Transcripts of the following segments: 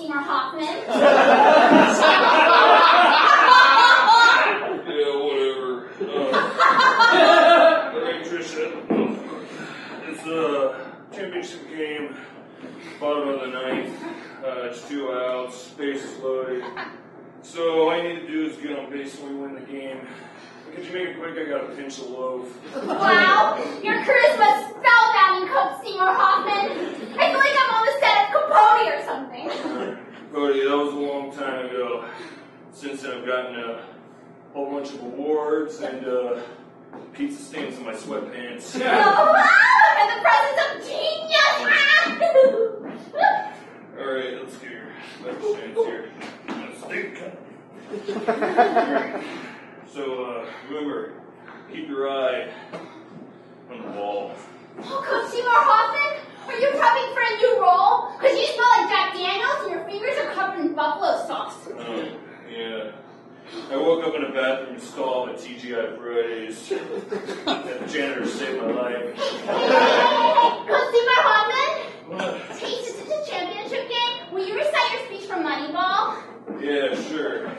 Seymour Hoffman. Yeah, whatever. Alright, Trisha. It's a championship game, bottom of the ninth. It's 2 outs, bases loaded. So all I need to do is get on base when we win the game. Could you make it quick? I got a pinch of loaf. Wow, your charisma's spellbound, Coach Seymour Hoffman. I feel like I'm on the set of Capote or something. Cody, that was a long time ago. Since then, I've gotten a whole bunch of awards and pizza stains in my sweatpants. Oh, wow, I'm in the presence of genius. All right, let's get your chance here. Stick cut. So, remember, keep your eye on the ball. Oh, Coach Seymour Hoffman, are you prepping for a new role? Because you smell like Jack Daniels and your fingers are covered in buffalo sauce. Yeah. I woke up in a bathroom stall at TGI Fridays. That janitor saved my life. Coach Seymour Hoffman? What? Hey, this is a championship game. Will you recite your speech from Moneyball? Yeah, sure.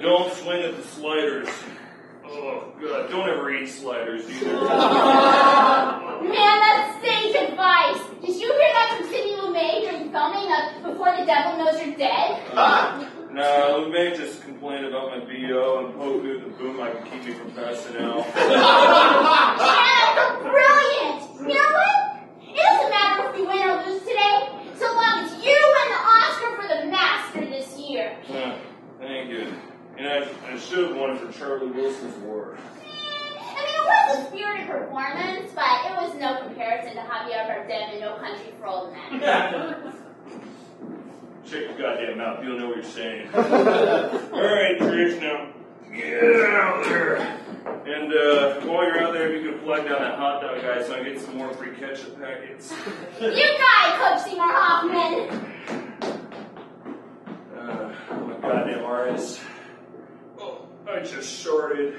Don't swing at the sliders. Oh, God. Don't ever eat sliders either. Man, that's sage advice. Did you hear that from Sidney Lumet during filming of Before the Devil Knows You're Dead? Nah, Lumet just complained about my BO and Poku the boom I can keep me from passing out. Yeah, that's brilliant. You know what? It doesn't matter if we win or lose today, so long as you win the Oscar for the Master this year. Thank you. And I should have won for Charlie Wilson's War. I mean, it was a spirited performance, but it was no comparison to Javier Bardem in No Country for Old Men. Check your goddamn mouth. You don't know what you're saying. Alright, Trish, now get out there. And while you're out there, if you could flag down that hot dog guy so I can get some more free ketchup packets. You got it, Coach Seymour Hoffman. I'm a goddamn artist. Oh, I just shorted.